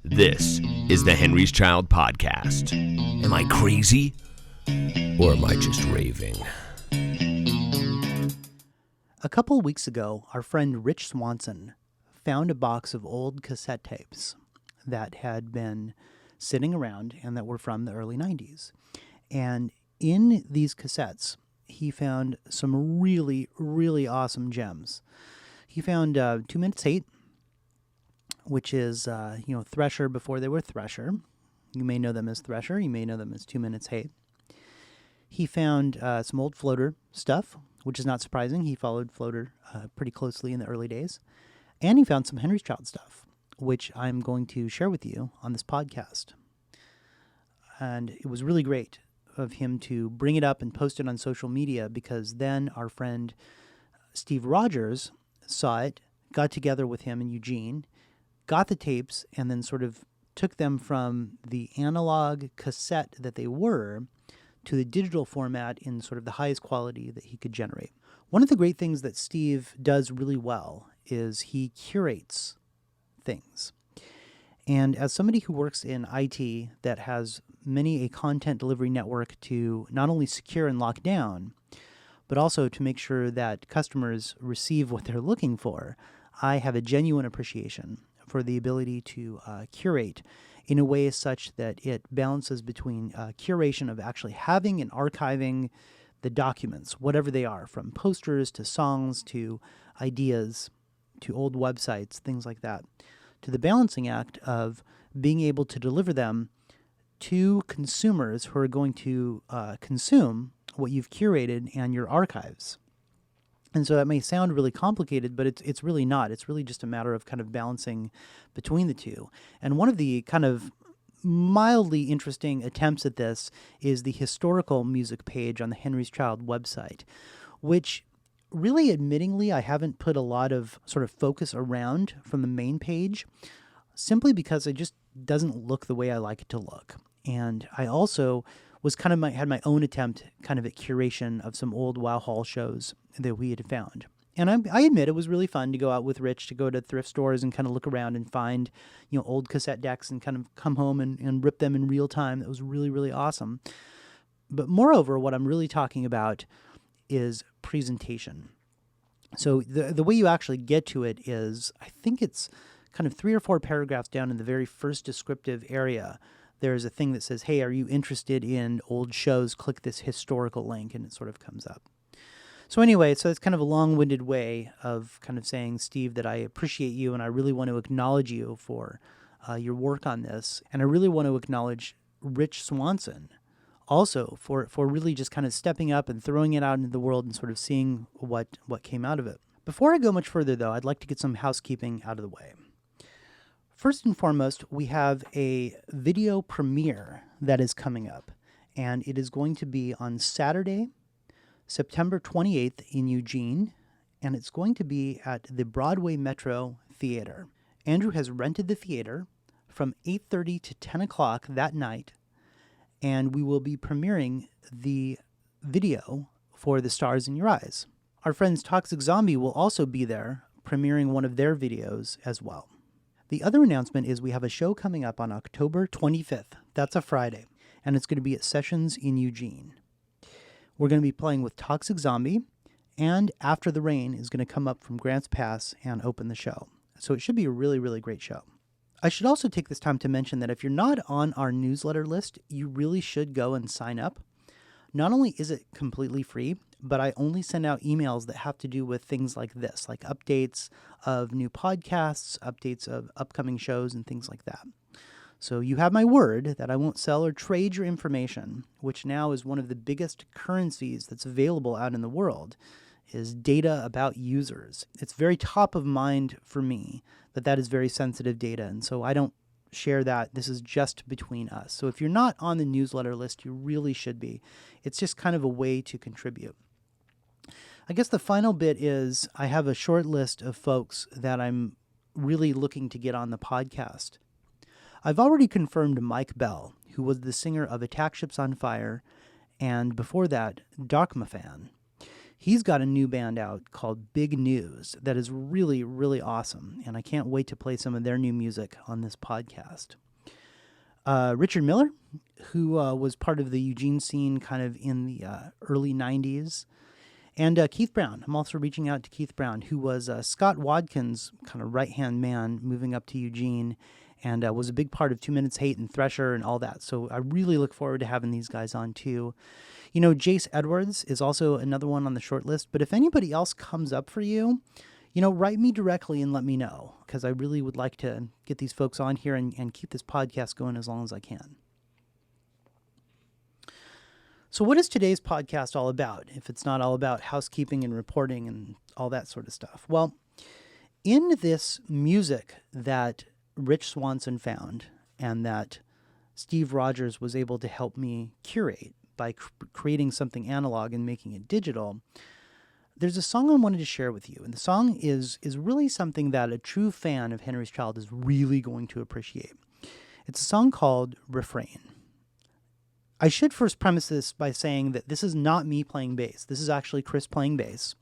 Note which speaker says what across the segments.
Speaker 1: This is the Henry's Child Podcast. Am I crazy? Or am I just raving?
Speaker 2: A couple weeks ago, our friend Rich Swanson found a box of old cassette tapes that had been sitting around and that were from the early 90s. And in these cassettes, he found some really, really awesome gems. He found 2 Minutes Hate, which is, Thresher before they were Thresher. You may know them as Thresher. You may know them as 2 Minutes Hate. He found some old Floater stuff, which is not surprising. He followed Floater pretty closely in the early days. And he found some Henry's Child stuff, which I'm going to share with you on this podcast. And it was really great of him to bring it up and post it on social media, because then our friend Steve Rogers saw it, got together with him in Eugene, got the tapes, and then sort of took them from the analog cassette that they were to the digital format in sort of the highest quality that he could generate. One of the great things that Steve does really well is he curates things. And as somebody who works in IT that has many a content delivery network to not only secure and lock down, but also to make sure that customers receive what they're looking for, I have a genuine appreciation for the ability to curate in a way such that it balances between curation of actually having and archiving the documents, whatever they are, from posters to songs to ideas to old websites, things like that, to the balancing act of being able to deliver them to consumers who are going to consume what you've curated and your archives. And so that may sound really complicated, but it's really not. It's really just a matter of kind of balancing between the two. And one of the kind of mildly interesting attempts at this is the historical music page on the Henry's Child website, which really, admittingly, I haven't put a lot of sort of focus around from the main page, simply because it just doesn't look the way I like it to look. And I also was kind of had my own attempt kind of at curation of some old Wow Hall shows that we had found. And I admit it was really fun to go out with Rich, to go to thrift stores and kind of look around and find, old cassette decks and kind of come home and rip them in real time. That was really, really awesome. But moreover, what I'm really talking about is presentation. So the way you actually get to it is, I think it's kind of 3 or 4 paragraphs down in the very first descriptive area. There's a thing that says, hey, are you interested in old shows? Click this historical link, and it sort of comes up. So anyway, so it's kind of a long-winded way of kind of saying, Steve, that I appreciate you, and I really want to acknowledge you for your work on this. And I really want to acknowledge Rich Swanson also for really just kind of stepping up and throwing it out into the world and sort of seeing what came out of it. Before I go much further, though, I'd like to get some housekeeping out of the way. First and foremost, we have a video premiere that is coming up, and it is going to be on Saturday, September 28th in Eugene, and it's going to be at the Broadway Metro Theater. Andrew has rented the theater from 8:30 to 10 o'clock that night, and we will be premiering the video for The Stars in Your Eyes. Our friends Toxic Zombie will also be there, premiering one of their videos as well. The other announcement is we have a show coming up on October 25th. That's a Friday, and it's going to be at Sessions in Eugene. We're going to be playing with Toxic Zombie, and After the Rain is going to come up from Grants Pass and open the show. So it should be a really, really great show. I should also take this time to mention that if you're not on our newsletter list, you really should go and sign up. Not only is it completely free, but I only send out emails that have to do with things like this, like updates of new podcasts, updates of upcoming shows, and things like that. So you have my word that I won't sell or trade your information, which now is one of the biggest currencies that's available out in the world, is data about users. It's very top of mind for me, but that is very sensitive data, and so I don't share that. This is just between us. So if you're not on the newsletter list, you really should be. It's just kind of a way to contribute. I guess the final bit is I have a short list of folks that I'm really looking to get on the podcast. I've already confirmed Mike Bell, who was the singer of Attack Ships on Fire, and before that, Darkmafan. He's got a new band out called Big News that is really, really awesome, and I can't wait to play some of their new music on this podcast. Richard Miller, who was part of the Eugene scene kind of in the early 90s, and Keith Brown. I'm also reaching out to Keith Brown, who was Scott Watkins' kind of right-hand man moving up to Eugene, and was a big part of 2 Minutes Hate and Thresher and all that. So I really look forward to having these guys on too. You know, Jace Edwards is also another one on the short list, but if anybody else comes up for you, you know, write me directly and let me know, because I really would like to get these folks on here and keep this podcast going as long as I can. So what is today's podcast all about, if it's not all about housekeeping and reporting and all that sort of stuff? Well, in this music that Rich Swanson found and that Steve Rogers was able to help me curate by creating something analog and making it digital, there's a song I wanted to share with you. And the song is really something that a true fan of Henry's Child is really going to appreciate. It's a song called Refrain. I should first premise this by saying that this is not me playing bass. This is actually Chris playing bass.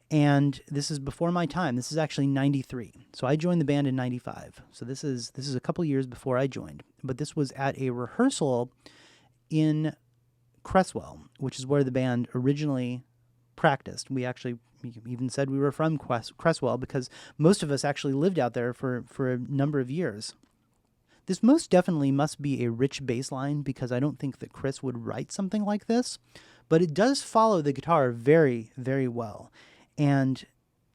Speaker 2: And this is before my time. This is actually 93. So I joined the band in 95. So this is a couple years before I joined. But this was at a rehearsal in Cresswell, which is where the band originally practiced. We even said we were from Cresswell because most of us actually lived out there for a number of years. This most definitely must be a rich bass line, because I don't think that Chris would write something like this, but it does follow the guitar very, very well. And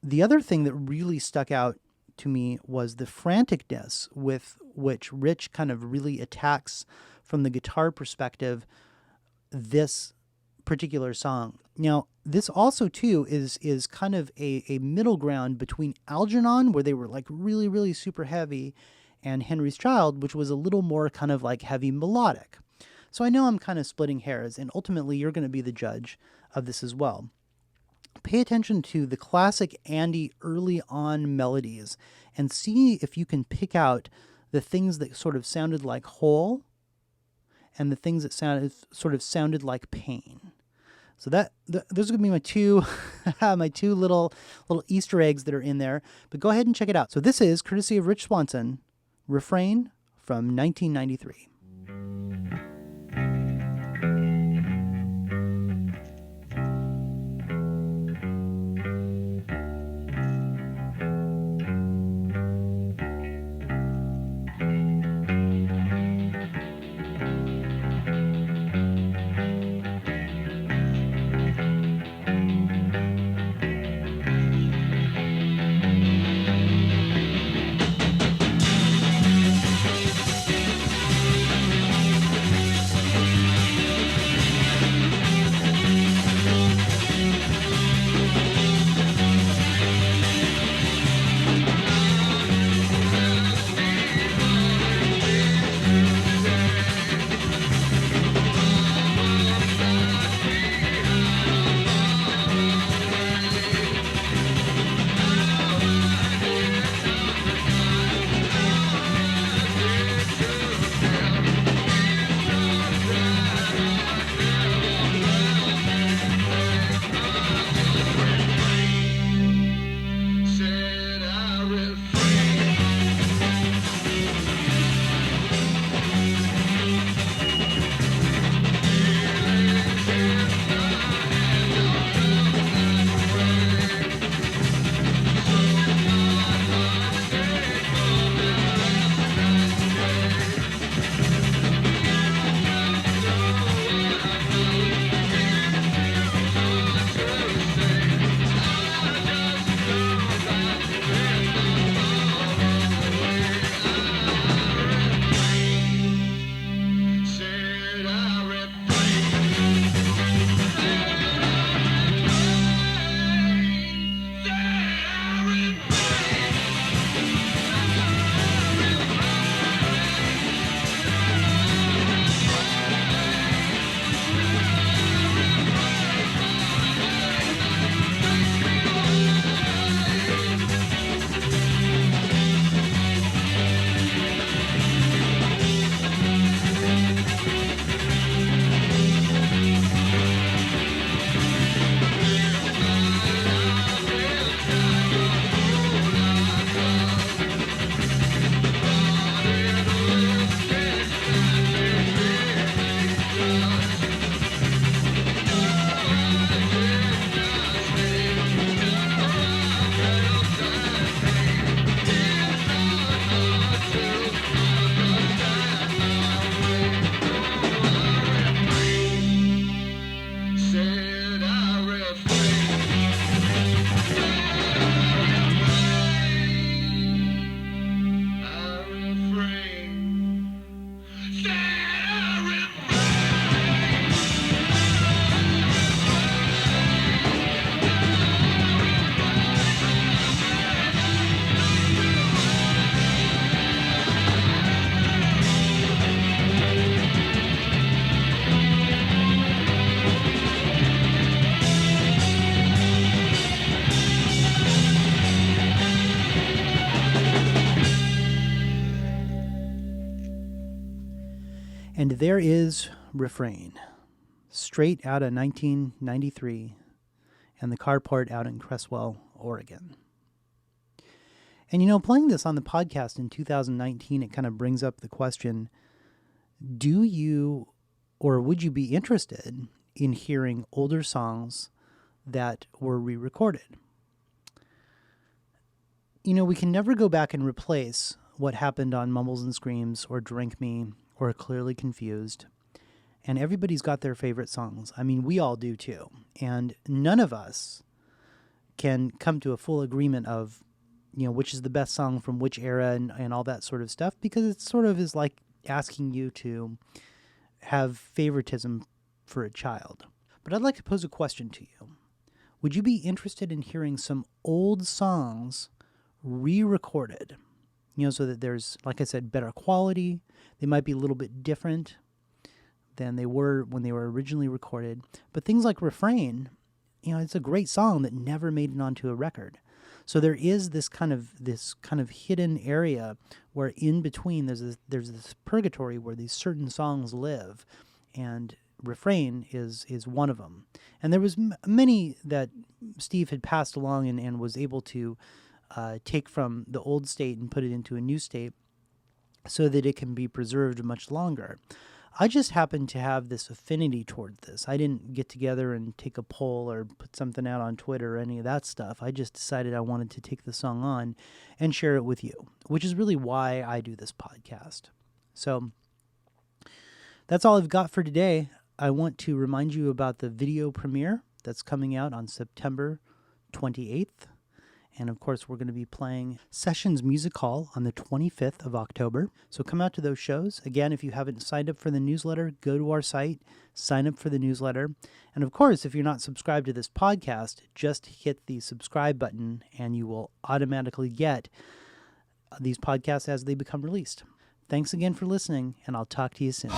Speaker 2: the other thing that really stuck out to me was the franticness with which Rich kind of really attacks from the guitar perspective this particular song. Now, this also too is kind of a middle ground between Algernon, where they were like really, really super heavy, and Henry's Child, which was a little more kind of like heavy melodic. So I know I'm kind of splitting hairs, and ultimately you're going to be the judge of this as well. Pay attention to the classic Andy early on melodies and see if you can pick out the things that sort of sounded like whole and the things that sounded like pain. So those are going to be my two little Easter eggs that are in there. But go ahead and check it out. So this is, courtesy of Rich Swanson, Refrain from 1993. And there is Refrain, straight out of 1993, and the carport out in Cresswell, Oregon. And playing this on the podcast in 2019, it kind of brings up the question, do you or would you be interested in hearing older songs that were re-recorded? We can never go back and replace what happened on Mumbles and Screams or Drink Me or Clearly Confused. And everybody's got their favorite songs. I mean, we all do too. And none of us can come to a full agreement of, which is the best song from which era and all that sort of stuff, because it sort of is like asking you to have favoritism for a child. But I'd like to pose a question to you. Would you be interested in hearing some old songs re-recorded? So that there's, like I said, better quality. They might be a little bit different than they were when they were originally recorded. But things like Refrain, it's a great song that never made it onto a record. So there is this kind of hidden area where in between there's this purgatory where these certain songs live, and Refrain is one of them. And there was many that Steve had passed along and was able to take from the old state and put it into a new state so that it can be preserved much longer. I just happen to have this affinity toward this. I didn't get together and take a poll or put something out on Twitter or any of that stuff. I just decided I wanted to take the song on and share it with you, which is really why I do this podcast. So that's all I've got for today. I want to remind you about the video premiere that's coming out on September 28th. And of course, we're going to be playing Sessions Music Hall on the 25th of October. So come out to those shows. Again, if you haven't signed up for the newsletter, go to our site, sign up for the newsletter. And of course, if you're not subscribed to this podcast, just hit the subscribe button and you will automatically get these podcasts as they become released. Thanks again for listening, and I'll talk to you soon.